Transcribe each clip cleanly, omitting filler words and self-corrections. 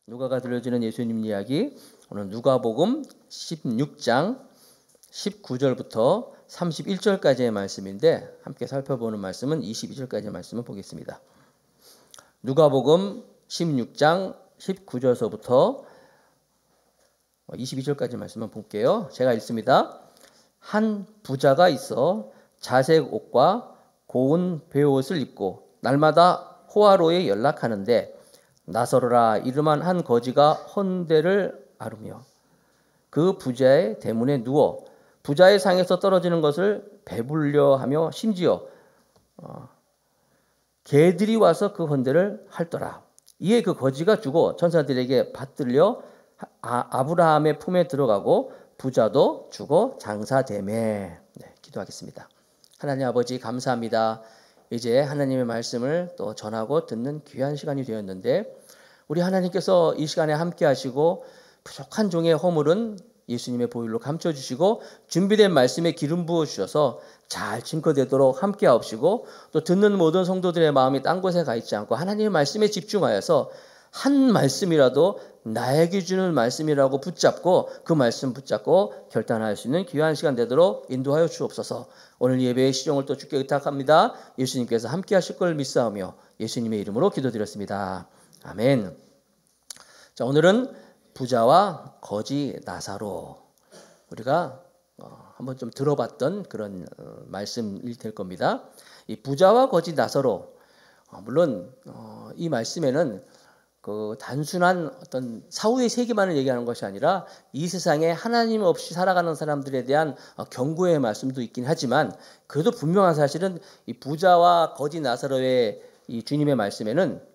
누가가 들려주는 예수님 이야기, 오늘 누가복음 16장 19절부터 31절까지의 말씀인데, 함께 살펴보는 말씀은 22절까지의 말씀을 보겠습니다. 누가복음 16장 19절서부터 22절까지 말씀을 볼게요. 제가 읽습니다. 한 부자가 있어 자색 옷과 고운 베옷을 입고 날마다 호화로에 연락하는데, 나서로라 이름한 한 거지가 헌대를 앓으며 그 부자의 대문에 누워 부자의 상에서 떨어지는 것을 배불려 하며 심지어 개들이 와서 그 헌대를 핥더라. 이에 그 거지가 죽어 천사들에게 받들려 아브라함의 품에 들어가고 부자도 죽어 장사되매. 네, 기도하겠습니다. 하나님 아버지, 감사합니다. 이제 하나님의 말씀을 또 전하고 듣는 귀한 시간이 되었는데, 우리 하나님께서 이 시간에 함께 하시고 부족한 종의 허물은 예수님의 보혈로 감춰주시고 준비된 말씀에 기름 부어주셔서 잘 증거되도록 함께 하옵시고, 또 듣는 모든 성도들의 마음이 딴 곳에 가 있지 않고 하나님의 말씀에 집중하여서 한 말씀이라도 나에게 주는 말씀이라고 붙잡고 그 말씀 붙잡고 결단할 수 있는 귀한 시간 되도록 인도하여 주옵소서. 오늘 예배의 시종을 또 주께 의탁합니다. 예수님께서 함께 하실 걸 믿사오며 예수님의 이름으로 기도드렸습니다. 아멘. 자, 오늘은 부자와 거지 나사로, 우리가 한번 좀 들어봤던 그런 말씀이 될 겁니다. 이 부자와 거지 나사로, 물론 이 말씀에는 그 단순한 어떤 사후의 세계만을 얘기하는 것이 아니라 이 세상에 하나님 없이 살아가는 사람들에 대한 경고의 말씀도 있긴 하지만, 그래도 분명한 사실은 이 부자와 거지 나사로의 이 주님의 말씀에는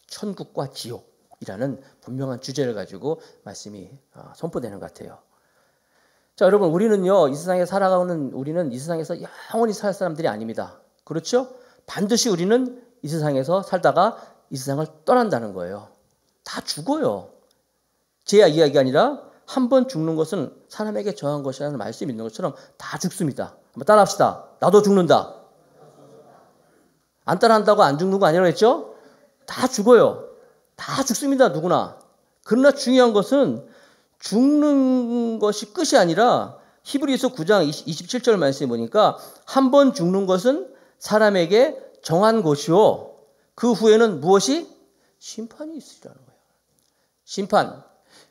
천국과 지옥이라는 분명한 주제를 가지고 말씀이 선포되는 것 같아요. 자, 여러분, 우리는요, 이 세상에 살아가는 우리는 이 세상에서 영원히 살 사람들이 아닙니다. 그렇죠? 반드시 우리는 이 세상에서 살다가 이 세상을 떠난다는 거예요. 다 죽어요. 제 이야기가 아니라 한 번 죽는 것은 사람에게 정한 것이라는 말씀이 있는 것처럼 다 죽습니다. 한번 따라합시다. 나도 죽는다. 안 따라한다고 안 죽는 거 아니라고 했죠? 다 죽어요. 다 죽습니다. 누구나. 그러나 중요한 것은 죽는 것이 끝이 아니라 히브리서 9장 27절 말씀에 보니까 한 번 죽는 것은 사람에게 정한 것이요, 그 후에는 무엇이? 심판이 있으리라는 거예요. 심판.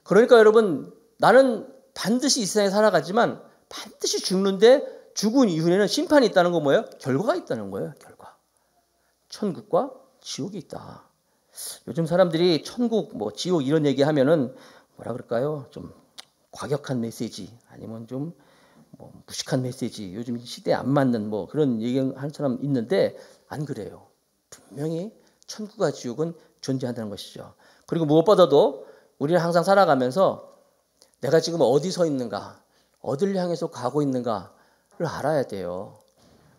그러니까 여러분, 나는 반드시 이 세상에 살아가지만 반드시 죽는데 죽은 이후에는 심판이 있다는 건 뭐예요? 결과가 있다는 거예요. 결과. 천국과 지옥이 있다. 요즘 사람들이 천국, 지옥 이런 얘기 하면은 뭐라 그럴까요? 좀 과격한 메시지, 아니면 좀 무식한 메시지, 요즘 시대에 안 맞는 그런 얘기하는 사람 있는데, 안 그래요. 분명히 천국과 지옥은 존재한다는 것이죠. 그리고 무엇보다도 우리는 항상 살아가면서 내가 지금 어디 서 있는가, 어디를 향해서 가고 있는가를 알아야 돼요.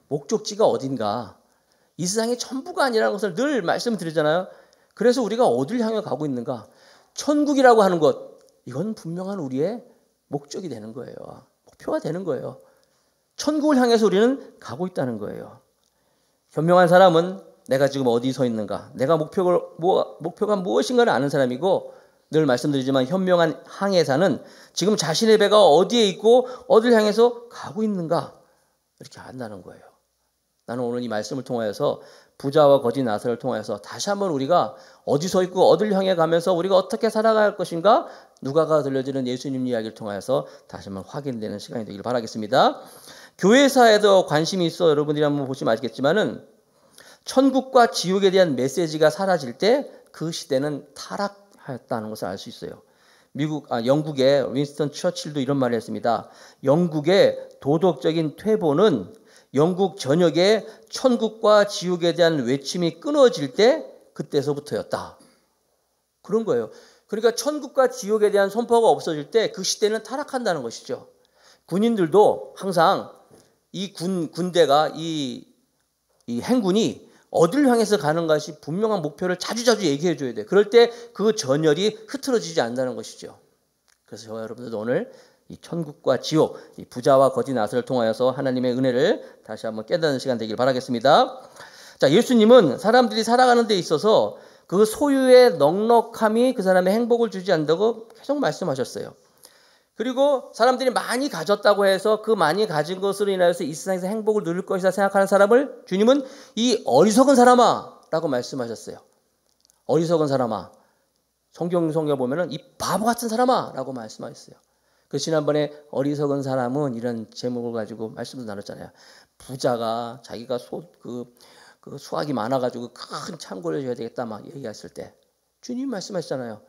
목적지가 어딘가. 이 세상이 전부가 아니라는 것을 늘 말씀드리잖아요. 그래서 우리가 어디를 향해 가고 있는가, 천국이라고 하는 것, 이건 분명한 우리의 목적이 되는 거예요. 목표가 되는 거예요. 천국을 향해서 우리는 가고 있다는 거예요. 현명한 사람은 내가 지금 어디 서 있는가, 내가 목표가 무엇인가를 아는 사람이고, 늘 말씀드리지만 현명한 항해사는 지금 자신의 배가 어디에 있고 어디를 향해서 가고 있는가, 이렇게 안다는 거예요. 나는 오늘 이 말씀을 통하여서 부자와 거지 나사로를 통하여서 다시 한번 우리가 어디 서 있고 어디를 향해 가면서 우리가 어떻게 살아갈 것인가, 누가가 들려주는 예수님 이야기를 통하여서 다시 한번 확인되는 시간이 되길 바라겠습니다. 교회사에도 관심이 있어 여러분들이 한번 보시면 아시겠지만은, 천국과 지옥에 대한 메시지가 사라질 때 그 시대는 타락하였다는 것을 알 수 있어요. 영국의 윈스턴 처칠도 이런 말을 했습니다. 영국의 도덕적인 퇴보는 영국 전역에 천국과 지옥에 대한 외침이 끊어질 때 그때서부터였다. 그런 거예요. 그러니까 천국과 지옥에 대한 선포가 없어질 때 그 시대는 타락한다는 것이죠. 군인들도 항상 이 군대가 이 행군이 어디를 향해서 가는 것이 분명한 목표를 자주자주 얘기해 줘야 돼. 그럴 때 그 전열이 흐트러지지 않는다는 것이죠. 그래서 저와 여러분들도 오늘 이 천국과 지옥, 이 부자와 거지 나사로를 통하여서 하나님의 은혜를 다시 한번 깨닫는 시간 되길 바라겠습니다. 자, 예수님은 사람들이 살아가는 데 있어서 그 소유의 넉넉함이 그 사람의 행복을 주지 않는다고 계속 말씀하셨어요. 그리고 사람들이 많이 가졌다고 해서 그 많이 가진 것으로 인하여서 이 세상에서 행복을 누릴 것이다 생각하는 사람을 주님은 이 어리석은 사람아 라고 말씀하셨어요. 어리석은 사람아. 성경에 보면은 이 바보 같은 사람아 라고 말씀하셨어요. 그 지난번에 어리석은 사람은 이런 제목을 가지고 말씀도 나눴잖아요. 부자가 자기가 그 수확이 많아가지고 큰 창고를 줘야 되겠다 막 얘기했을 때 주님 말씀하셨잖아요.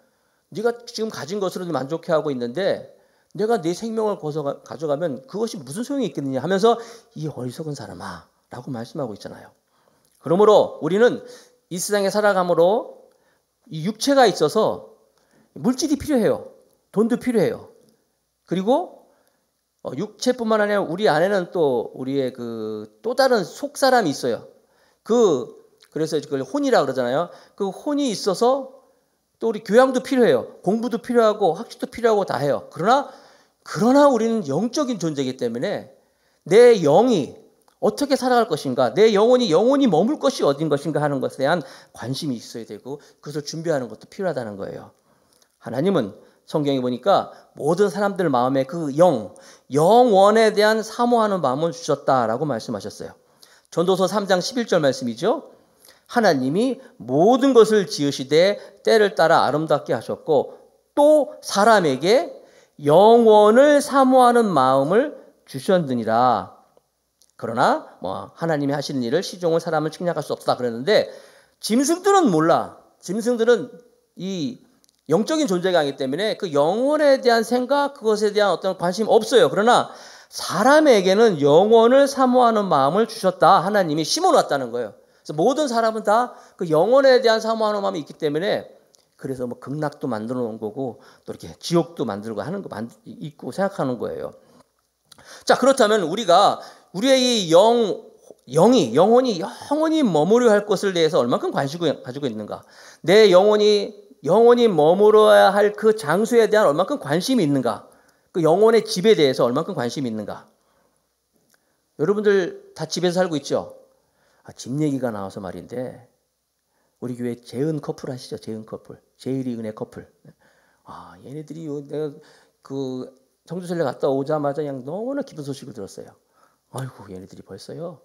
네가 지금 가진 것으로 만족해하고 있는데 내가 네 생명을 가져가면 그것이 무슨 소용이 있겠느냐 하면서 이 어리석은 사람아 라고 말씀하고 있잖아요. 그러므로 우리는 이 세상에 살아감으로 이 육체가 있어서 물질이 필요해요. 돈도 필요해요. 그리고 육체뿐만 아니라 우리 안에는 또 우리의 또 다른 속사람이 있어요. 그래서 그걸 혼이라 그러잖아요. 그 혼이 있어서 또 우리 교양도 필요해요. 공부도 필요하고 학식도 필요하고 다 해요. 그러나 우리는 영적인 존재이기 때문에 내 영이 어떻게 살아갈 것인가, 내 영혼이 머물 것이 어딘 것인가 하는 것에 대한 관심이 있어야 되고 그것을 준비하는 것도 필요하다는 거예요. 하나님은 성경에 보니까 모든 사람들 마음에 그 영원에 대한 사모하는 마음을 주셨다라고 말씀하셨어요. 전도서 3장 11절 말씀이죠. 하나님이 모든 것을 지으시되 때를 따라 아름답게 하셨고 또 사람에게 영원을 사모하는 마음을 주셨느니라. 그러나 하나님이 하시는 일을 시종을 사람을 측량할 수 없다 그랬는데 짐승들은 몰라. 짐승들은 이 영적인 존재가 아니기 때문에 그 영혼에 대한 생각, 그것에 대한 어떤 관심 없어요. 그러나 사람에게는 영혼을 사모하는 마음을 주셨다. 하나님이 심어놨다는 거예요. 그래서 모든 사람은 다 그 영혼에 대한 사모하는 마음이 있기 때문에 그래서 극락도 만들어 놓은 거고 또 이렇게 지옥도 만들고 하는 거 있고 생각하는 거예요. 자, 그렇다면 우리가 우리의 이 영혼이 영원히 머무르려 할 것을 대해서 얼만큼 관심을 가지고 있는가? 내 영혼이 머물어야 할 그 장소에 대한 얼만큼 관심이 있는가? 그 영혼의 집에 대해서 얼만큼 관심이 있는가? 여러분들 다 집에서 살고 있죠? 집 얘기가 나와서 말인데 우리 교회 재은 커플 아시죠? 재은 커플. 제일이 은혜 커플. 얘네들이 내가 성주설례 갔다 오자마자 그냥 너무나 기쁜 소식을 들었어요. 아이고, 얘네들이 벌써요.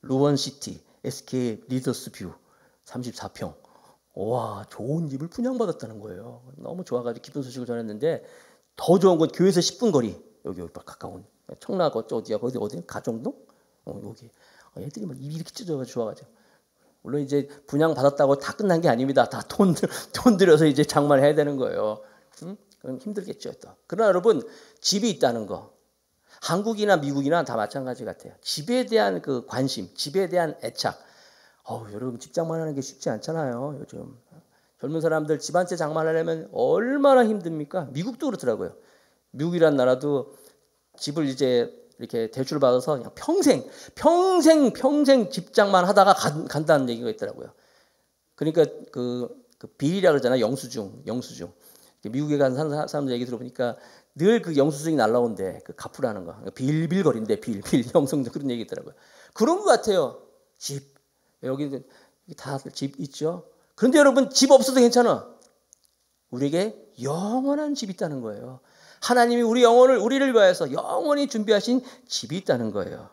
루원시티 SK 리더스 뷰 34평. 와, 좋은 집을 분양받았다는 거예요. 너무 좋아가지고 기쁜 소식을 전했는데 더 좋은 건 교회에서 10분 거리. 여기 가까운 청라고 어디야? 어디 가정동? 여기. 애들이 막 입이 이렇게 찢어져가지고 좋아가지고. 물론 이제 분양 받았다고 다 끝난 게 아닙니다. 다 돈 들여서 이제 장만을 해야 되는 거예요. 그럼 힘들겠죠 또. 그러나 여러분 집이 있다는 거. 한국이나 미국이나 다 마찬가지 같아요. 집에 대한 그 관심, 집에 대한 애착. 여러분 집 장만하는 게 쉽지 않잖아요. 요즘 젊은 사람들 집 한 채 장만하려면 얼마나 힘듭니까? 미국도 그렇더라고요. 미국이란 나라도 집을 이제 이렇게 대출 받아서 그냥 평생 집 장만 하다가 간다는 얘기가 있더라고요. 그러니까 그 빌이라 그러잖아요. 영수증. 미국에 간 사람들 얘기 들어보니까 늘 그 영수증이 날라온대. 그 갚으라는 거. 빌거린대. 빌 영수증 그런 얘기 있더라고요. 그런 것 같아요. 집. 여기 다 집 있죠. 그런데 여러분 집 없어도 괜찮아. 우리에게 영원한 집이 있다는 거예요. 하나님이 우리를 위하여서 영원히 준비하신 집이 있다는 거예요.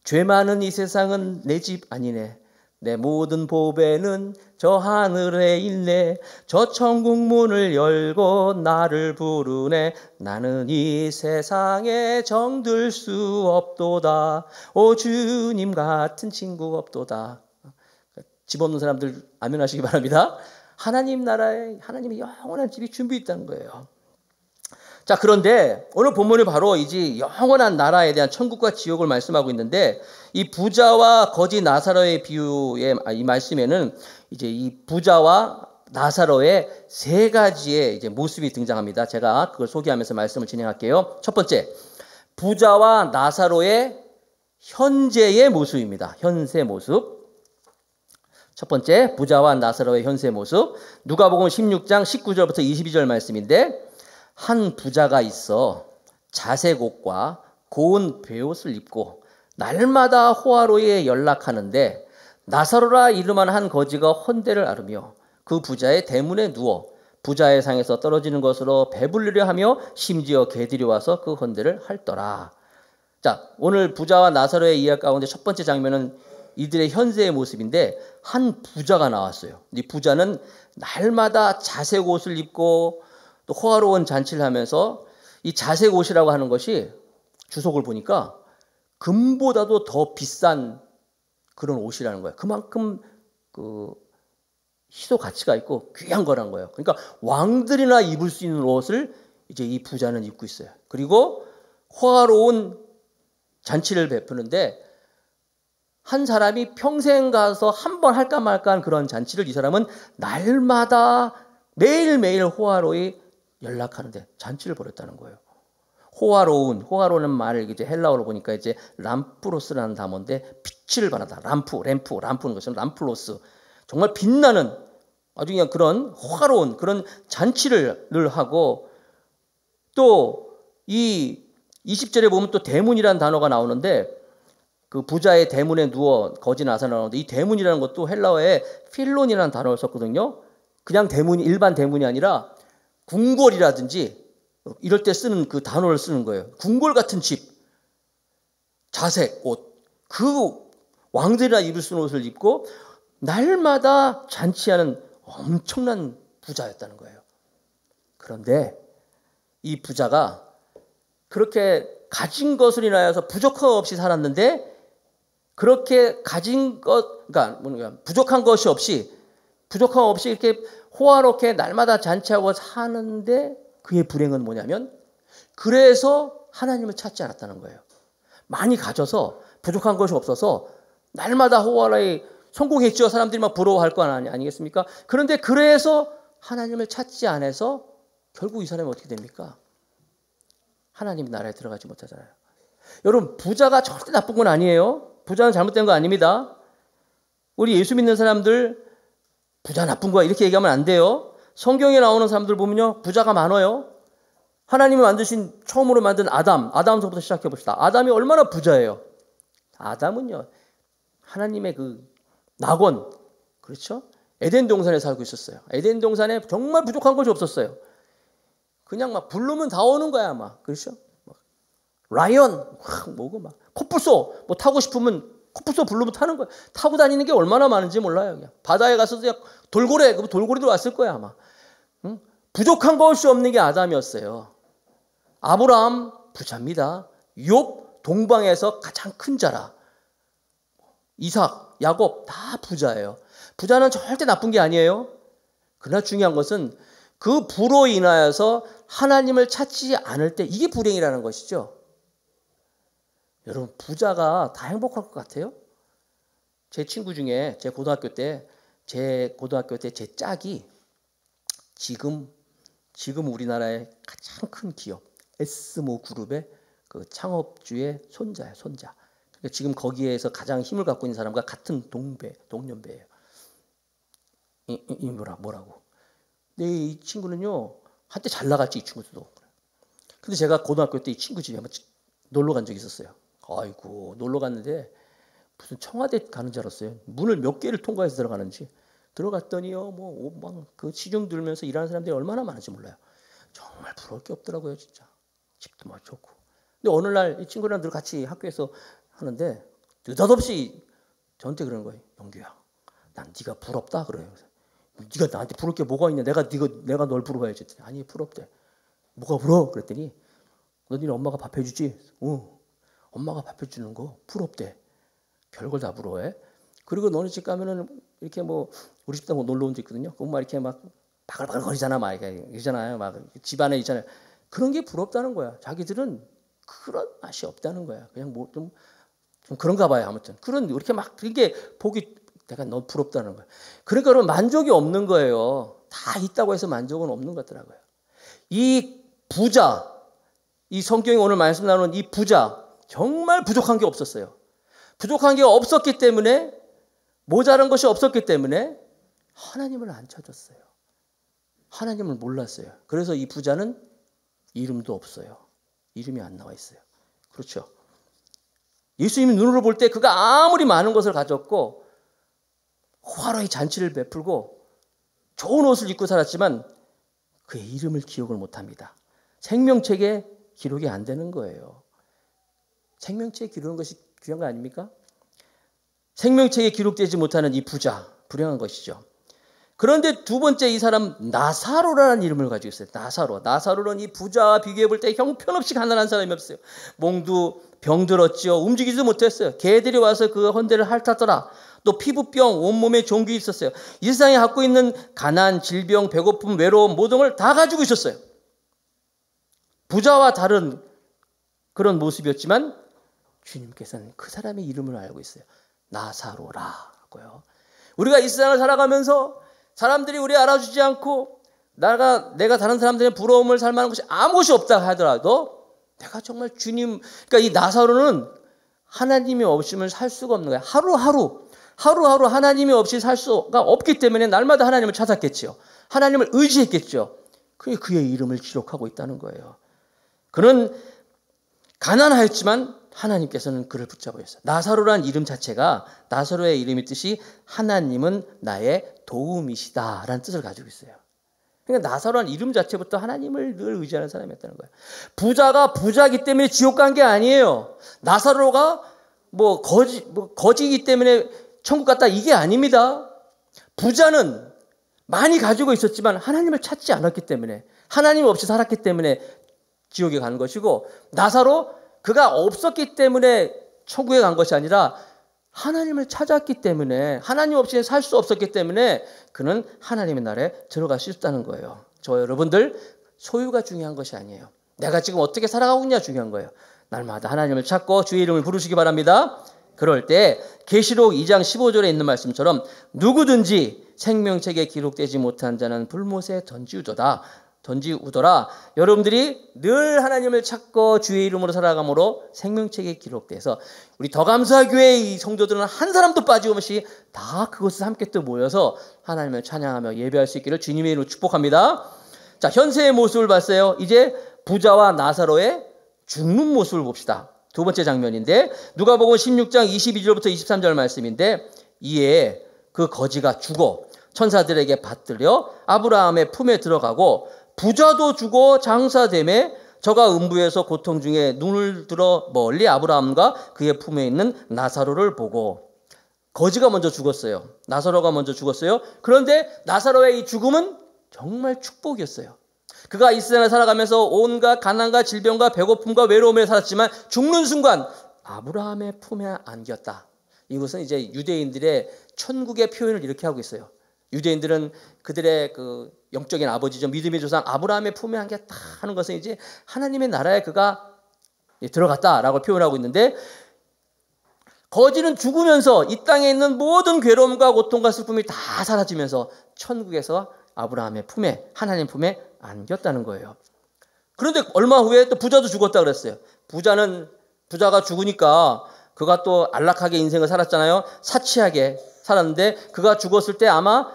죄 많은 이 세상은 내 집 아니네. 내 모든 보배는 저 하늘에 있네. 저 천국 문을 열고 나를 부르네. 나는 이 세상에 정들 수 없도다. 오 주님 같은 친구 없도다. 집 없는 사람들 아멘 하시기 바랍니다. 하나님 나라에 하나님의 영원한 집이 준비 있다는 거예요. 자, 그런데 오늘 본문이 바로 이제 영원한 나라에 대한 천국과 지옥을 말씀하고 있는데 이 부자와 거지 나사로의 비유의 이 말씀에는 이제 이 부자와 나사로의 세 가지의 이제 모습이 등장합니다. 제가 그걸 소개하면서 말씀을 진행할게요. 첫 번째, 부자와 나사로의 현재의 모습입니다. 현세 모습. 첫 번째, 부자와 나사로의 현세 모습. 누가복음 16장 19절부터 22절 말씀인데 한 부자가 있어 자색 옷과 고운 베옷을 입고 날마다 호화로에 연락하는데 나사로라 이름한 한 거지가 헌대를 앓으며 그 부자의 대문에 누워 부자의 상에서 떨어지는 것으로 배불리려 하며 심지어 개들이 와서 그 헌대를 핥더라. 자, 오늘 부자와 나사로의 이야기 가운데 첫 번째 장면은 이들의 현세의 모습인데 한 부자가 나왔어요. 이 부자는 날마다 자색 옷을 입고 또 호화로운 잔치를 하면서 이 자색 옷이라고 하는 것이 주석을 보니까 금보다도 더 비싼 그런 옷이라는 거예요. 그만큼 그 희소 가치가 있고 귀한 거란 거예요. 그러니까 왕들이나 입을 수 있는 옷을 이제 이 부자는 입고 있어요. 그리고 호화로운 잔치를 베푸는데 한 사람이 평생 가서 한 번 할까 말까 한 그런 잔치를 이 사람은 날마다 매일매일 호화로이 연락하는데 잔치를 벌였다는 거예요. 호화로운 말을 이제 헬라어로 보니까 이제 람프로스라는 단어인데 빛을 발한다. 램프는 것은 람플로스. 정말 빛나는 아주 그냥 그런 호화로운 그런 잔치를 늘 하고 또 이 20절에 보면 또 대문이라는 단어가 나오는데 그 부자의 대문에 누워 거지 나사로 나오는데 이 대문이라는 것도 헬라어에 필론이라는 단어를 썼거든요. 그냥 대문이 일반 대문이 아니라 궁궐이라든지 이럴 때 쓰는 그 단어를 쓰는 거예요. 궁궐 같은 집, 자색 옷, 그 왕들이나 입을 수 있는 옷을 입고 날마다 잔치하는 엄청난 부자였다는 거예요. 그런데 이 부자가 그렇게 가진 것을 인하여서 부족함 없이 살았는데 그렇게 가진 것, 그러니까 부족한 것이 없이 이렇게 호화롭게 날마다 잔치하고 사는데 그의 불행은 뭐냐면 그래서 하나님을 찾지 않았다는 거예요. 많이 가져서 부족한 것이 없어서 날마다 호화롭게 성공했죠. 사람들이 막 부러워할 거 아니겠습니까? 그런데 그래서 하나님을 찾지 않아서 결국 이 사람이 어떻게 됩니까? 하나님 나라에 들어가지 못하잖아요. 여러분 부자가 절대 나쁜 건 아니에요. 부자는 잘못된 거 아닙니다. 우리 예수 믿는 사람들 부자 나쁜 거야 이렇게 얘기하면 안 돼요. 성경에 나오는 사람들 보면요. 부자가 많아요. 하나님이 만드신 처음으로 만든 아담서부터 시작해 봅시다. 아담이 얼마나 부자예요. 아담은요. 하나님의 그 낙원 그렇죠? 에덴 동산에 살고 있었어요. 에덴 동산에 정말 부족한 것이 없었어요. 그냥 막 부르면 다 오는 거야 아마. 그렇죠? 라이언 뭐고 막 코뿔소 뭐 타고 싶으면 코뿔소 부르면 타는 거야. 타고 다니는 게 얼마나 많은지 몰라요. 그냥 바다에 가서도 돌고래 그럼 돌고래도 왔을 거야 아마. 응? 부족한 것이 없는 게 아담이었어요. 아브라함 부자입니다. 욥 동방에서 가장 큰 자라. 이삭, 야곱 다 부자예요. 부자는 절대 나쁜 게 아니에요. 그러나 중요한 것은 그 부로 인하여서 하나님을 찾지 않을 때 이게 불행이라는 것이죠. 여러분 부자가 다 행복할 것 같아요? 제 친구 중에 제 고등학교 때 제 짝이 지금 우리나라의 가장 큰 기업 S모 그룹의 그 창업주의 손자예요. 손자. 그러니까 지금 거기에서 가장 힘을 갖고 있는 사람과 같은 동년배예요. 뭐라고? 근데 이 친구는요 한때 잘 나갔지 이 친구도. 근데 제가 고등학교 때 이 친구 집에 한번 놀러 간 적이 있었어요. 아이고 놀러 갔는데 무슨 청와대 가는 줄 알았어요. 문을 몇 개를 통과해서 들어가는지. 들어갔더니요 뭐 그 시중 들면서 일하는 사람들이 얼마나 많은지 몰라요. 정말 부러울 게 없더라고요 진짜. 집도 막 좋고. 근데 어느 날 이 친구랑 늘 같이 학교에서 하는데 느닷없이 저한테 그러는 거예요. 영규야, 난 네가 부럽다 그래요. 네가 나한테 부를 게 뭐가 있냐? 내가 널 부러워야지. 아니 부럽대. 뭐가 부러워? 그랬더니 너네 엄마가 밥 해주지? 엄마가 밥 해주는 거 부럽대. 별걸 다 부러워해. 그리고 너네 집 가면은 이렇게 뭐 우리 집도 뭐 놀러 온 적 있거든요. 그럼 막 이렇게 막 바글바글 거리잖아, 막 이러잖아요. 막 집안에 있잖아요. 그런 게 부럽다는 거야. 자기들은 그런 맛이 없다는 거야. 그냥 뭐 좀 그런가 봐요. 아무튼 그런 이렇게 막 그게 보기 내가 너무 부럽다는 거야. 그러니까 여러분 만족이 없는 거예요. 다 있다고 해서 만족은 없는 것 같더라고요. 이 부자, 이 성경이 오늘 말씀 나누는 이 부자 정말 부족한 게 없었어요. 부족한 게 없었기 때문에 모자란 것이 없었기 때문에 하나님을 안 찾았어요. 하나님을 몰랐어요. 그래서 이 부자는 이름도 없어요. 이름이 안 나와 있어요. 그렇죠. 예수님이 눈으로 볼 때 그가 아무리 많은 것을 가졌고 화로의 잔치를 베풀고 좋은 옷을 입고 살았지만 그의 이름을 기억을 못합니다. 생명책에 기록이 안 되는 거예요. 생명책에 기록한 것이 귀한 거 아닙니까? 생명책에 기록되지 못하는 이 부자, 불행한 것이죠. 그런데 두 번째 이 사람 나사로라는 이름을 가지고 있어요. 나사로는 이 부자와 비교해 볼 때 형편없이 가난한 사람이 없어요. 몸도 병들었지요. 움직이지도 못했어요. 개들이 와서 그 헌대를 핥았더라. 또 피부병, 온몸에 종기 있었어요. 이 세상에 갖고 있는 가난, 질병, 배고픔, 외로움 모든 걸 다 가지고 있었어요. 부자와 다른 그런 모습이었지만 주님께서는 그 사람의 이름을 알고 있어요. 나사로라고요. 우리가 이 세상을 살아가면서 사람들이 우리 알아주지 않고 내가 다른 사람들의 부러움을 살 만한 것이 아무것이 없다 하더라도 내가 정말 주님, 그러니까 이 나사로는 하나님이 없으면 살 수가 없는 거예요. 하루하루 하나님이 없이 살 수가 없기 때문에 날마다 하나님을 찾았겠죠. 하나님을 의지했겠죠. 그의 이름을 기록하고 있다는 거예요. 그는 가난하였지만 하나님께서는 그를 붙잡고 있어요. 나사로란 이름 자체가 나사로의 이름의 뜻이 하나님은 나의 도움이시다라는 뜻을 가지고 있어요. 그러니까 나사로란 이름 자체부터 하나님을 늘 의지하는 사람이었다는 거예요. 부자가 부자이기 때문에 지옥 간 게 아니에요. 나사로가 거지이기 때문에 천국 갔다 이게 아닙니다. 부자는 많이 가지고 있었지만 하나님을 찾지 않았기 때문에 하나님 없이 살았기 때문에 지옥에 간 것이고 나사로 그가 없었기 때문에 천국에 간 것이 아니라 하나님을 찾았기 때문에 하나님 없이 살 수 없었기 때문에 그는 하나님의 나라에 들어갈 수 있다는 거예요. 저 여러분들 소유가 중요한 것이 아니에요. 내가 지금 어떻게 살아가고 있냐 중요한 거예요. 날마다 하나님을 찾고 주의 이름을 부르시기 바랍니다. 그럴 때 계시록 2장 15절에 있는 말씀처럼 누구든지 생명책에 기록되지 못한 자는 불못에 던지우더라. 여러분들이 늘 하나님을 찾고 주의 이름으로 살아감으로 생명책에 기록돼서 우리 더감사교회의 성도들은 한 사람도 빠짐없이 다 그것을 함께 또 모여서 하나님을 찬양하며 예배할 수 있기를 주님의 이름으로 축복합니다. 자, 현세의 모습을 봤어요. 이제 부자와 나사로의 죽는 모습을 봅시다. 두 번째 장면인데 누가복음 16장 22절부터 23절 말씀인데 이에 그 거지가 죽어 천사들에게 받들려 아브라함의 품에 들어가고 부자도 죽어 장사되매 저가 음부에서 고통 중에 눈을 들어 멀리 아브라함과 그의 품에 있는 나사로를 보고 거지가 먼저 죽었어요. 나사로가 먼저 죽었어요. 그런데 나사로의 이 죽음은 정말 축복이었어요. 그가 이 세상을 살아가면서 온갖 가난과 질병과 배고픔과 외로움에 살았지만 죽는 순간 아브라함의 품에 안겼다. 이것은 이제 유대인들의 천국의 표현을 이렇게 하고 있어요. 유대인들은 그들의 그 영적인 아버지죠. 믿음의 조상 아브라함의 품에 안겼다 하는 것은 이제 하나님의 나라에 그가 들어갔다라고 표현하고 있는데 거지는 죽으면서 이 땅에 있는 모든 괴로움과 고통과 슬픔이 다 사라지면서 천국에서 아브라함의 품에 하나님 품에 안겼다는 거예요. 그런데 얼마 후에 또 부자도 죽었다 그랬어요. 부자가 죽으니까 그가 또 안락하게 인생을 살았잖아요. 사치하게 살았는데 그가 죽었을 때 아마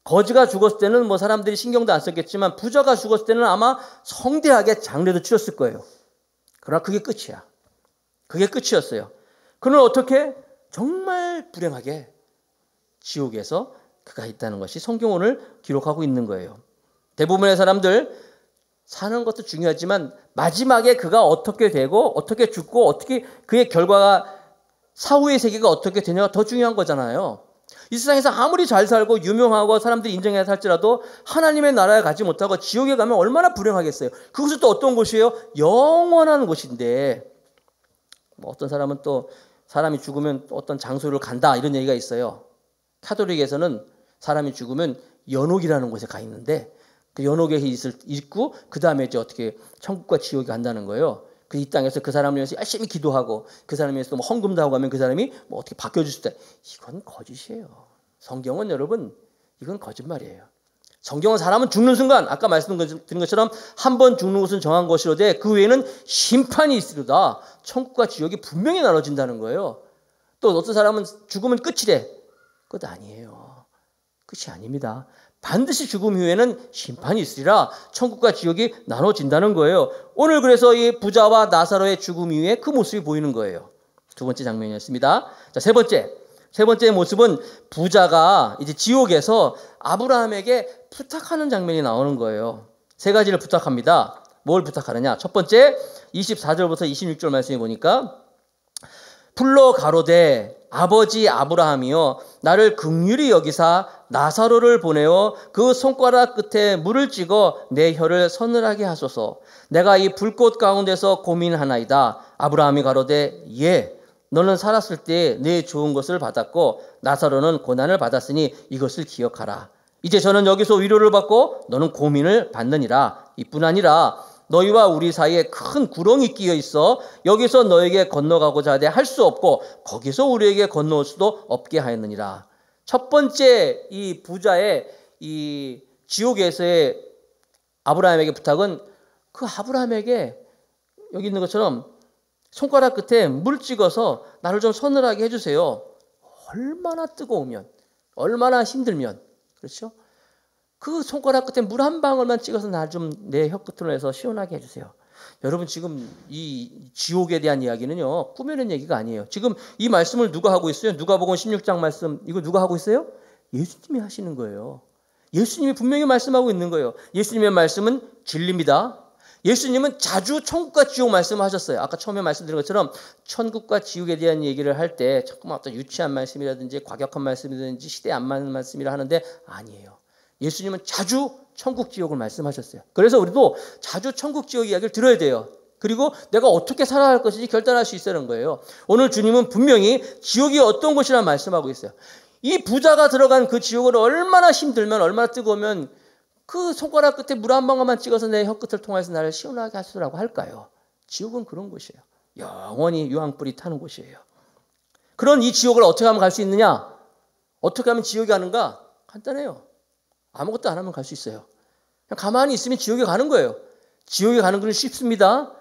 거지가 죽었을 때는 뭐 사람들이 신경도 안 썼겠지만 부자가 죽었을 때는 아마 성대하게 장례도 치렀을 거예요. 그러나 그게 끝이야. 그게 끝이었어요. 그는 어떻게 정말 불행하게 지옥에서 그가 있다는 것이 성경 오늘 기록하고 있는 거예요. 대부분의 사람들 사는 것도 중요하지만 마지막에 그가 어떻게 되고 어떻게 죽고 어떻게 그의 결과가 사후의 세계가 어떻게 되냐가 더 중요한 거잖아요. 이 세상에서 아무리 잘 살고 유명하고 사람들이 인정해야 살지라도 하나님의 나라에 가지 못하고 지옥에 가면 얼마나 불행하겠어요. 그것은 또 어떤 곳이에요? 영원한 곳인데 뭐 어떤 사람은 또 사람이 죽으면 또 어떤 장소를 간다 이런 얘기가 있어요. 카톨릭에서는 사람이 죽으면 연옥이라는 곳에 가 있는데 그 연옥에 있고 그 다음에 이제 어떻게 천국과 지옥에 간다는 거예요. 그 이 땅에서 그 사람을 위해서 열심히 기도하고 그 사람을 위해서 뭐 헌금도 하고 하면 그 사람이 뭐 어떻게 바뀌어줄 수 있다. 이건 거짓이에요. 성경은 여러분 이건 거짓말이에요. 성경은 사람은 죽는 순간 아까 말씀드린 것처럼 한 번 죽는 것은 정한 것이로되 그 외에는 심판이 있으리다. 천국과 지옥이 분명히 나눠진다는 거예요. 또 어떤 사람은 죽으면 끝이래. 끝 아니에요. 끝이 아닙니다. 반드시 죽음 이후에는 심판이 있으리라. 천국과 지옥이 나눠진다는 거예요. 오늘 그래서 이 부자와 나사로의 죽음 이후에 그 모습이 보이는 거예요. 두 번째 장면이었습니다. 자, 세 번째. 세 번째 모습은 부자가 이제 지옥에서 아브라함에게 부탁하는 장면이 나오는 거예요. 세 가지를 부탁합니다. 뭘 부탁하느냐? 첫 번째 24절부터 26절 말씀해 보니까 불러 가로되 아버지 아브라함이여 나를 긍휼히 여기사 나사로를 보내어 그 손가락 끝에 물을 찍어 내 혀를 서늘하게 하소서. 내가 이 불꽃 가운데서 고민하나이다. 아브라함이 가로되 예 너는 살았을 때 내 좋은 것을 받았고 나사로는 고난을 받았으니 이것을 기억하라. 이제 저는 여기서 위로를 받고 너는 고민을 받느니라. 이뿐 아니라 너희와 우리 사이에 큰 구렁이 끼어 있어 여기서 너에게 건너가고자 하되 할 수 없고 거기서 우리에게 건너올 수도 없게 하였느니라. 첫 번째 이 부자의 이 지옥에서의 아브라함에게 부탁은 그 아브라함에게 여기 있는 것처럼 손가락 끝에 물 찍어서 나를 좀 서늘하게 해주세요. 얼마나 뜨거우면 얼마나 힘들면 그렇죠? 그 손가락 끝에 물 한 방울만 찍어서 나 좀 내 혀 끝으로 해서 시원하게 해주세요. 여러분 지금 이 지옥에 대한 이야기는요 꾸며낸 얘기가 아니에요. 지금 이 말씀을 누가 하고 있어요? 누가복음 16장 말씀 이거 누가 하고 있어요? 예수님이 하시는 거예요. 예수님이 분명히 말씀하고 있는 거예요. 예수님의 말씀은 진리입니다. 예수님은 자주 천국과 지옥 말씀하셨어요. 아까 처음에 말씀드린 것처럼 천국과 지옥에 대한 얘기를 할 때 자꾸만 어떤 유치한 말씀이라든지 과격한 말씀이라든지 시대에 안 맞는 말씀이라 하는데 아니에요. 예수님은 자주 천국 지옥을 말씀하셨어요. 그래서 우리도 자주 천국 지옥 이야기를 들어야 돼요. 그리고 내가 어떻게 살아야 할 것인지 결단할 수 있다는 거예요. 오늘 주님은 분명히 지옥이 어떤 곳이라 말씀하고 있어요. 이 부자가 들어간 그 지옥을 얼마나 힘들면 얼마나 뜨거우면 그 손가락 끝에 물 한 방울만 찍어서 내 혀끝을 통해서 나를 시원하게 하시라고 할까요? 지옥은 그런 곳이에요. 영원히 유황불이 타는 곳이에요. 그런 이 지옥을 어떻게 하면 갈 수 있느냐? 어떻게 하면 지옥에 가는가? 간단해요. 아무것도 안 하면 갈 수 있어요. 그냥 가만히 있으면 지옥에 가는 거예요. 지옥에 가는 건 쉽습니다.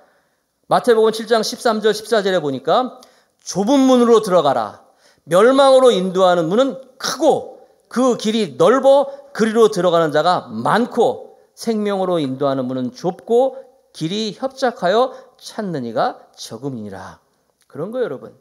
마태복음 7장 13절 14절에 보니까 좁은 문으로 들어가라. 멸망으로 인도하는 문은 크고 그 길이 넓어 그리로 들어가는 자가 많고 생명으로 인도하는 문은 좁고 길이 협착하여 찾는 이가 적음이니라. 그런 거예요, 여러분.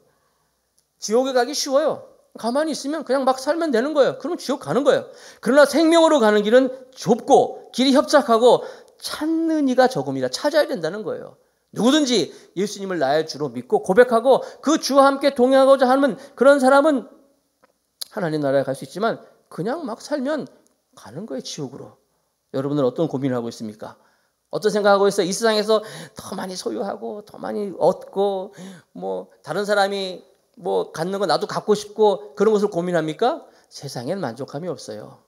지옥에 가기 쉬워요. 가만히 있으면 그냥 막 살면 되는 거예요. 그럼 지옥 가는 거예요. 그러나 생명으로 가는 길은 좁고 길이 협착하고 찾는 이가 적음이라. 찾아야 된다는 거예요. 누구든지 예수님을 나의 주로 믿고 고백하고 그 주와 함께 동행하고자 하는 그런 사람은 하나님 나라에 갈 수 있지만 그냥 막 살면 가는 거예요, 지옥으로. 여러분은 어떤 고민을 하고 있습니까? 어떤 생각하고 있어요? 이 세상에서 더 많이 소유하고 더 많이 얻고 뭐 다른 사람이 뭐 갖는 거 나도 갖고 싶고 그런 것을 고민합니까? 세상엔 만족함이 없어요.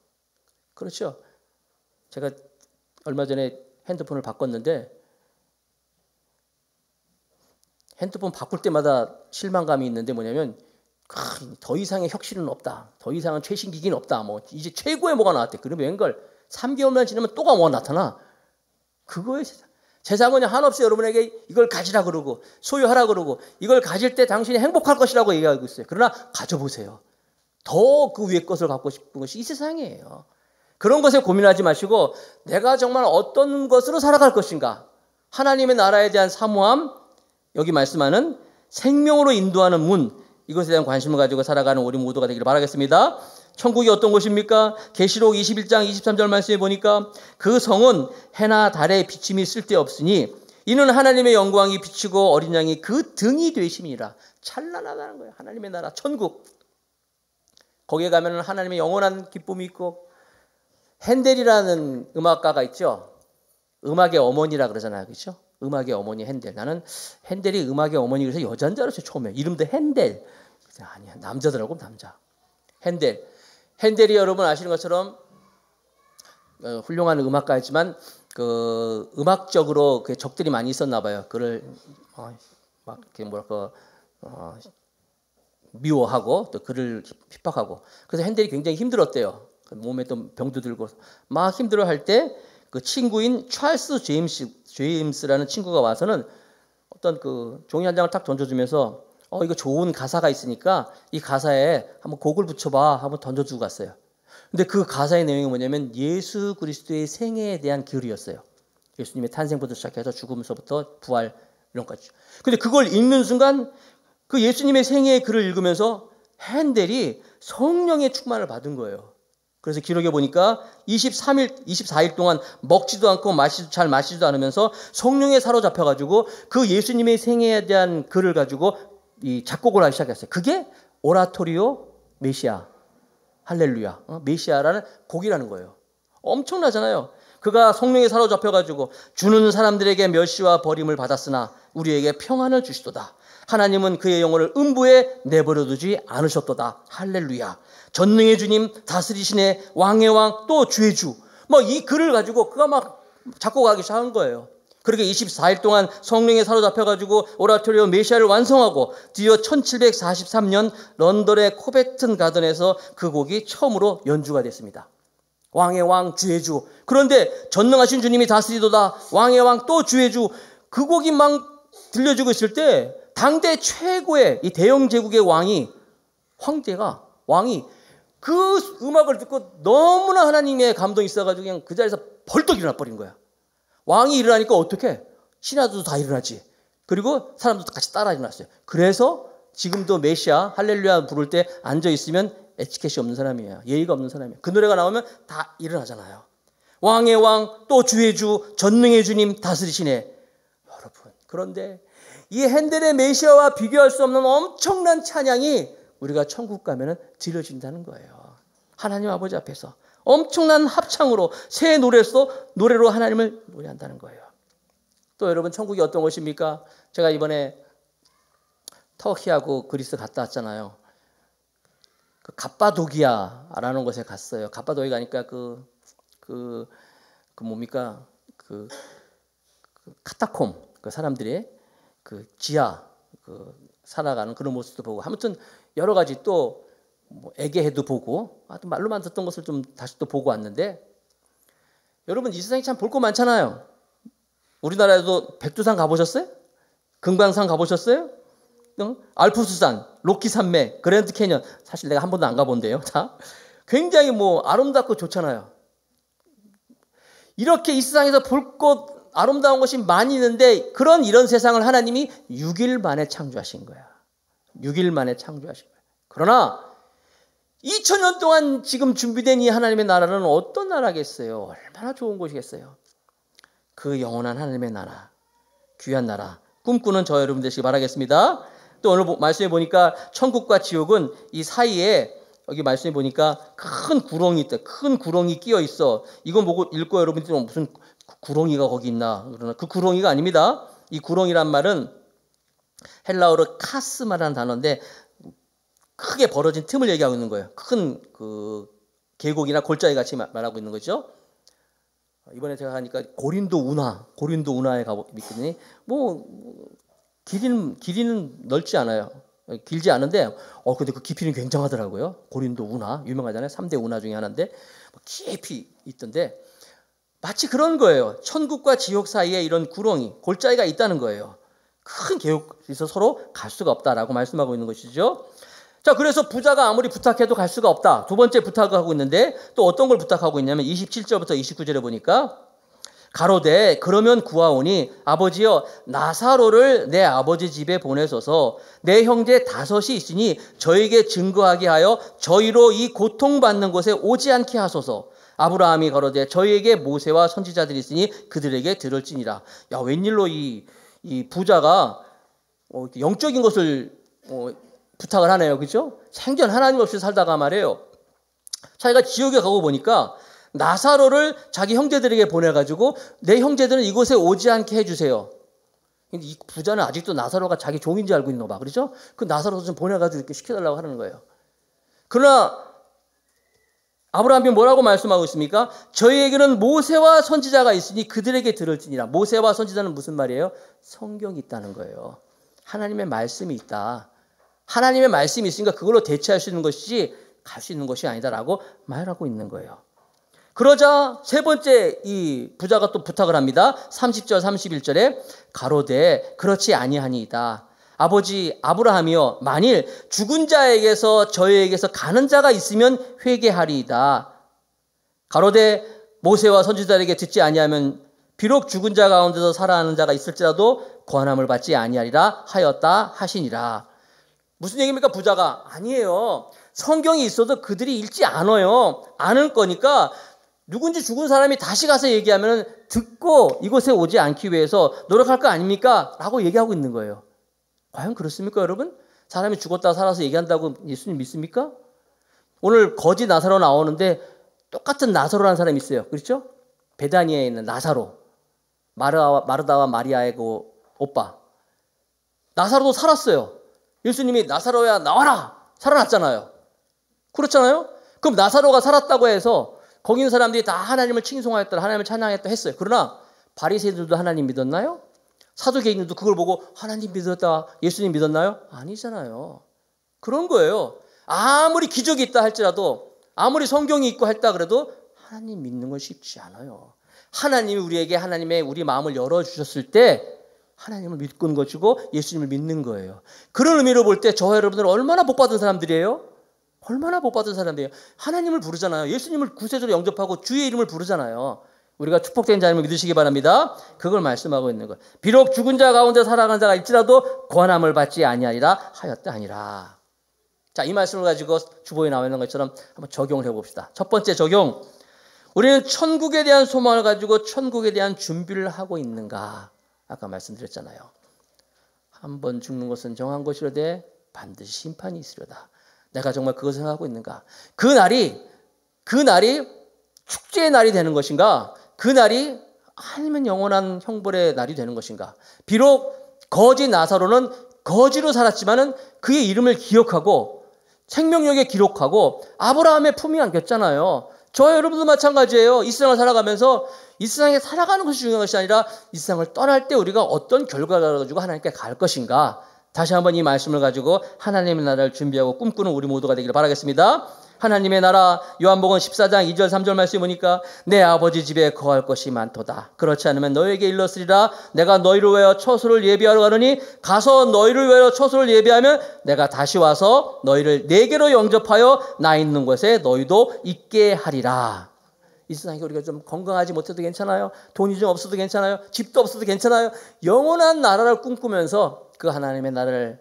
그렇죠? 제가 얼마 전에 핸드폰을 바꿨는데 핸드폰 바꿀 때마다 실망감이 있는데 뭐냐면 더 이상의 혁신은 없다. 더 이상은 최신 기기는 없다. 뭐 이제 최고의 뭐가 나왔대. 그러면 웬걸 3개월만 지나면 또가 뭐가 나타나. 그거에 세상은 그냥 한없이 여러분에게 이걸 가지라 그러고 소유하라 그러고 이걸 가질 때 당신이 행복할 것이라고 얘기하고 있어요. 그러나 가져보세요. 더 그 위의 것을 갖고 싶은 것이 이 세상이에요. 그런 것에 고민하지 마시고 내가 정말 어떤 것으로 살아갈 것인가. 하나님의 나라에 대한 사모함, 여기 말씀하는 생명으로 인도하는 문, 이것에 대한 관심을 가지고 살아가는 우리 모두가 되기를 바라겠습니다. 천국이 어떤 곳입니까? 계시록 21장 23절 말씀에 보니까 그 성은 해나 달의 비침이 쓸데없으니 이는 하나님의 영광이 비치고 어린 양이 그 등이 되심이니라. 찬란하다는 거예요. 하나님의 나라 천국. 거기에 가면 하나님의 영원한 기쁨이 있고 핸델이라는 음악가가 있죠. 음악의 어머니라 그러잖아요. 그렇죠? 음악의 어머니 핸델. 나는 핸델이 음악의 어머니 그래서 여자인 줄 알았어요. 처음에. 이름도 핸델. 아니야. 남자더라고 남자. 핸델. 핸델이 여러분 아시는 것처럼 훌륭한 음악가였지만 그 음악적으로 그 적들이 많이 있었나 봐요. 그를 막 이렇게 뭐랄까 미워하고 또 그를 핍박하고. 그래서 핸델이 굉장히 힘들었대요. 몸에 또 병도 들고 막 힘들어할 때 그 친구인 찰스 제임스라는 친구가 와서는 어떤 그 종이 한 장을 딱 던져주면서 이거 좋은 가사가 있으니까 이 가사에 한번 곡을 붙여봐 한번 던져주고 갔어요. 근데 그 가사의 내용이 뭐냐면 예수 그리스도의 생애에 대한 글이었어요. 예수님의 탄생부터 시작해서 죽음서부터 부활 이런 것까지. 근데 그걸 읽는 순간 그 예수님의 생애의 글을 읽으면서 핸델이 성령의 충만을 받은 거예요. 그래서 기록에 보니까 24일 동안 먹지도 않고 잘 마시지도 않으면서 성령에 사로잡혀가지고 그 예수님의 생애에 대한 글을 가지고 이 작곡을 하기 시작했어요. 그게 오라토리오 메시아, 할렐루야, 메시아라는 곡이라는 거예요. 엄청나잖아요. 그가 성령에 사로잡혀가지고 주는 사람들에게 멸시와 버림을 받았으나 우리에게 평안을 주시도다. 하나님은 그의 영혼을 음부에 내버려두지 않으셨도다. 할렐루야. 전능의 주님, 다스리시네, 왕의 왕, 또 주의 주. 이 글을 가지고 그가 막 작곡하기 시작한 거예요. 그렇게 24일 동안 성령에 사로잡혀가지고 오라토리오 메시아를 완성하고 드디어 1743년 런던의 코베튼 가든에서 그 곡이 처음으로 연주가 됐습니다. 왕의 왕, 주의 주. 그런데 전능하신 주님이 다스리도다. 왕의 왕, 또 주의 주. 그 곡이 막 들려주고 있을 때 당대 최고의 이 대영 제국의 왕이 그 음악을 듣고 너무나 하나님의 감동이 있어가지고 그냥 그 자리에서 벌떡 일어나 버린 거야. 왕이 일어나니까 어떻게? 신하들도 다 일어나지. 그리고 사람들도 같이 따라 일어났어요. 그래서 지금도 메시아 할렐루야 부를 때 앉아있으면 에티켓이 없는 사람이에요. 예의가 없는 사람이에요. 그 노래가 나오면 다 일어나잖아요. 왕의 왕, 또 주의 주, 전능의 주님 다스리시네. 여러분, 그런데 이 핸델의 메시아와 비교할 수 없는 엄청난 찬양이 우리가 천국 가면은 들려진다는 거예요. 하나님 아버지 앞에서 엄청난 합창으로 새 노래로 하나님을 노래한다는 거예요. 또 여러분, 천국이 어떤 곳입니까? 제가 이번에 터키하고 그리스 갔다 왔잖아요. 그 갑바도기아라는 곳에 갔어요. 갑바도기아 가니까 뭡니까? 그 카타콤, 그 사람들의 그 지하 살아가는 그런 모습도 보고, 아무튼 여러 가지 또 에게해도 보고, 말로만 듣던 것을 좀 다시 또 보고 왔는데, 여러분 이 세상에 참 볼 거 많잖아요. 우리나라에도 백두산 가보셨어요? 금강산 가보셨어요? 알프스산, 로키 산맥, 그랜드 캐년, 사실 내가 한 번도 안 가본데요. 다 굉장히 아름답고 좋잖아요. 이렇게 이 세상에서 볼 것 아름다운 것이 많이 있는데, 이런 세상을 하나님이 6일 만에 창조하신 거야. 6일 만에 창조하신 거야. 그러나 2000년 동안 지금 준비된 이 하나님의 나라는 어떤 나라겠어요? 얼마나 좋은 곳이겠어요? 그 영원한 하나님의 나라, 귀한 나라 꿈꾸는 저 여러분 되시기 바라겠습니다. 또 오늘 말씀해 보니까 천국과 지옥은 이 사이에, 여기 말씀해 보니까 큰 구렁이 있다. 큰 구렁이 끼어 있어. 이건 보고 읽고 여러분들이 무슨 구렁이가 거기 있나? 그러나 그 구렁이가 아닙니다. 이 구렁이란 말은 헬라어로 카스마라는 단어인데 크게 벌어진 틈을 얘기하고 있는 거예요. 큰 그 계곡이나 골짜기 같이 말하고 있는 거죠. 이번에 제가 가니까 고린도 운하에 가보니 길이는 넓지 않아요. 길지 않은데 근데 그 깊이는 굉장하더라고요. 고린도 운하 유명하잖아요. 3대 운하 중에 하나인데 깊이 있던데, 마치 그런 거예요. 천국과 지옥 사이에 이런 구렁이, 골짜기가 있다는 거예요. 큰 계곡에서 서로 갈 수가 없다라고 말씀하고 있는 것이죠. 자, 그래서 부자가 아무리 부탁해도 갈 수가 없다. 두 번째 부탁을 하고 있는데, 또 어떤 걸 부탁하고 있냐면 27절부터 29절에 보니까 가로되 그러면 구하오니 아버지여 나사로를 내 아버지 집에 보내소서. 내 형제 5이 있으니 저에게 증거하게 하여 저희로 이 고통받는 곳에 오지 않게 하소서. 아브라함이 가로되 저희에게 모세와 선지자들이 있으니 그들에게 들을지니라. 야, 웬일로 이 부자가 영적인 것을 부탁을 하네요. 그렇죠? 생전 하나님 없이 살다가 말이에요. 자기가 지옥에 가고 보니까 나사로를 자기 형제들에게 보내가지고 내 형제들은 이곳에 오지 않게 해주세요. 이 부자는 아직도 나사로가 자기 종인지 알고 있는 거 봐. 그렇죠? 그 나사로 좀 보내가지고 이렇게 시켜달라고 하는 거예요. 그러나 아브라함이 뭐라고 말씀하고 있습니까? 저희에게는 모세와 선지자가 있으니 그들에게 들을지니라. 모세와 선지자는 무슨 말이에요? 성경이 있다는 거예요. 하나님의 말씀이 있다. 하나님의 말씀이 있으니까 그걸로 대체할 수 있는 것이지 갈 수 있는 것이 아니다라고 말하고 있는 거예요. 그러자 세 번째 이 부자가 또 부탁을 합니다. 30절 31절에 가로되 그렇지 아니하니이다. 아버지 아브라함이여 만일 죽은 자에게서 저희에게서 가는 자가 있으면 회개하리이다. 가로되 모세와 선지자에게 듣지 아니하면 비록 죽은 자 가운데서 살아나는 자가 있을지라도 권함을 받지 아니하리라 하였다 하시니라. 무슨 얘기입니까? 부자가 아니에요. 성경이 있어도 그들이 읽지 않아요. 않을 거니까 누군지 죽은 사람이 다시 가서 얘기하면 듣고 이곳에 오지 않기 위해서 노력할 거 아닙니까? 라고 얘기하고 있는 거예요. 과연 그렇습니까, 여러분? 사람이 죽었다 살아서 얘기한다고 예수님 믿습니까? 오늘 거지 나사로 나오는데 똑같은 나사로라는 사람이 있어요. 그렇죠? 베다니아에 있는 나사로. 마르다와 마리아의 그 오빠. 나사로도 살았어요. 예수님이 나사로야 나와라! 살아났잖아요. 그렇잖아요? 그럼 나사로가 살았다고 해서 거기 있는 사람들이 다 하나님을 칭송하였다, 하나님을 찬양했다 했어요. 그러나 바리새인들도 하나님 믿었나요? 사두개인들도 그걸 보고 하나님 믿었다, 예수님 믿었나요? 아니잖아요. 그런 거예요. 아무리 기적이 있다 할지라도, 아무리 성경이 있고 했다 그래도 하나님 믿는 건 쉽지 않아요. 하나님이 우리에게 하나님의 우리 마음을 열어주셨을 때 하나님을 믿는 것이고 예수님을 믿는 거예요. 그런 의미로 볼 때 저와 여러분들은 얼마나 복받은 사람들이에요? 얼마나 복받은 사람들이에요? 하나님을 부르잖아요. 예수님을 구세주로 영접하고 주의 이름을 부르잖아요. 우리가 축복된 자임을 믿으시기 바랍니다. 그걸 말씀하고 있는 거예요. 비록 죽은 자 가운데 살아간 자가 있지라도 권함을 받지 아니하리라 하였다 아니라. 자, 이 말씀을 가지고 주보에 나와 있는 것처럼 한번 적용을 해봅시다. 첫 번째 적용. 우리는 천국에 대한 소망을 가지고 천국에 대한 준비를 하고 있는가? 아까 말씀드렸잖아요. 한 번 죽는 것은 정한 것이로되 반드시 심판이 있으려다. 내가 정말 그것을 생각하고 있는가? 그 날이 축제의 날이 되는 것인가? 그 날이 아니면 영원한 형벌의 날이 되는 것인가? 비록 거지 나사로는 거지로 살았지만은 그의 이름을 기억하고 생명력에 기록하고 아브라함의 품이 안겼잖아요. 저 여러분도 마찬가지예요. 이 세상을 살아가면서 이 세상에 살아가는 것이 중요한 것이 아니라 이 세상을 떠날 때 우리가 어떤 결과를 가지고 하나님께 갈 것인가? 다시 한번 이 말씀을 가지고 하나님의 나라를 준비하고 꿈꾸는 우리 모두가 되기를 바라겠습니다. 하나님의 나라, 요한복음 14장 2절 3절 말씀에 보니까 내 아버지 집에 거할 것이 많도다. 그렇지 않으면 너에게 일렀으리라. 내가 너희를 위하여 처소를 예비하러 가느니 가서 너희를 위하여 처소를 예비하면 내가 다시 와서 너희를 내게로 영접하여 나 있는 곳에 너희도 있게 하리라. 이 세상에 우리가 좀 건강하지 못해도 괜찮아요. 돈이 좀 없어도 괜찮아요. 집도 없어도 괜찮아요. 영원한 나라를 꿈꾸면서 그 하나님의 나라를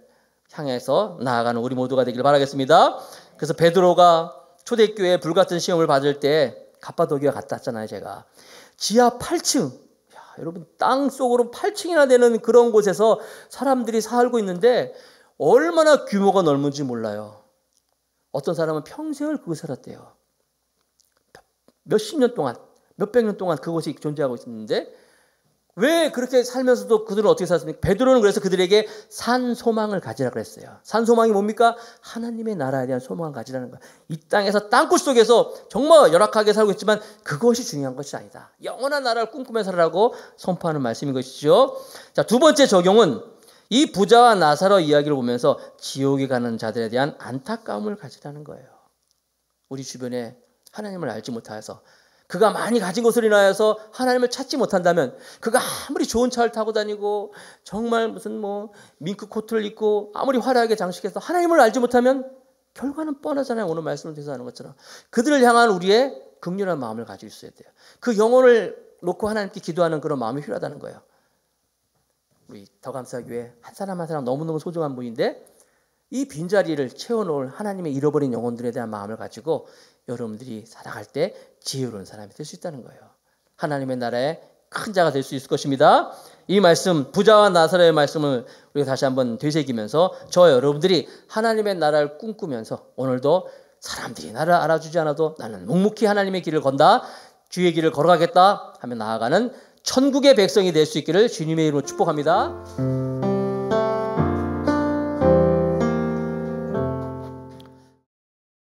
향해서 나아가는 우리 모두가 되기를 바라겠습니다. 그래서 베드로가 초대교회에 불같은 시험을 받을 때 갑바도기아 갔다 왔잖아요. 제가 지하 8층, 여러분 땅 속으로 8층이나 되는 그런 곳에서 사람들이 살고 있는데 얼마나 규모가 넓은지 몰라요. 어떤 사람은 평생을 그곳에 살았대요. 몇십 년 동안, 몇백 년 동안 그곳이 존재하고 있었는데 왜 그렇게 살면서도 그들은 어떻게 살았습니까? 베드로는 그래서 그들에게 산 소망을 가지라 그랬어요. 산 소망이 뭡니까? 하나님의 나라에 대한 소망을 가지라는 거예요. 이 땅에서 땅굴 속에서 정말 열악하게 살고 있지만 그것이 중요한 것이 아니다. 영원한 나라를 꿈꾸며 살아라고 선포하는 말씀인 것이죠. 자, 두 번째 적용은 이 부자와 나사로 이야기를 보면서 지옥에 가는 자들에 대한 안타까움을 가지라는 거예요. 우리 주변에 하나님을 알지 못하여서 그가 많이 가진 것으로 인하여서 하나님을 찾지 못한다면 그가 아무리 좋은 차를 타고 다니고 정말 무슨 밍크 코트를 입고 아무리 화려하게 장식해서 하나님을 알지 못하면 결과는 뻔하잖아요. 오늘 말씀을 통해서 하는 것처럼 그들을 향한 우리의 긍휼한 마음을 가지고 있어야 돼요. 그 영혼을 놓고 하나님께 기도하는 그런 마음이 필요하다는 거예요. 우리 더감사교회 한 사람 한 사람 너무너무 소중한 분인데 이 빈자리를 채워놓을 하나님의 잃어버린 영혼들에 대한 마음을 가지고 여러분들이 살아갈 때 지혜로운 사람이 될 수 있다는 거예요. 하나님의 나라의 큰 자가 될 수 있을 것입니다. 이 말씀, 부자와 나사로의 말씀을 우리가 다시 한번 되새기면서 저와 여러분들이 하나님의 나라를 꿈꾸면서 오늘도 사람들이 나를 알아주지 않아도 나는 묵묵히 하나님의 길을 건다, 주의 길을 걸어가겠다 하며 나아가는 천국의 백성이 될 수 있기를 주님의 이름으로 축복합니다.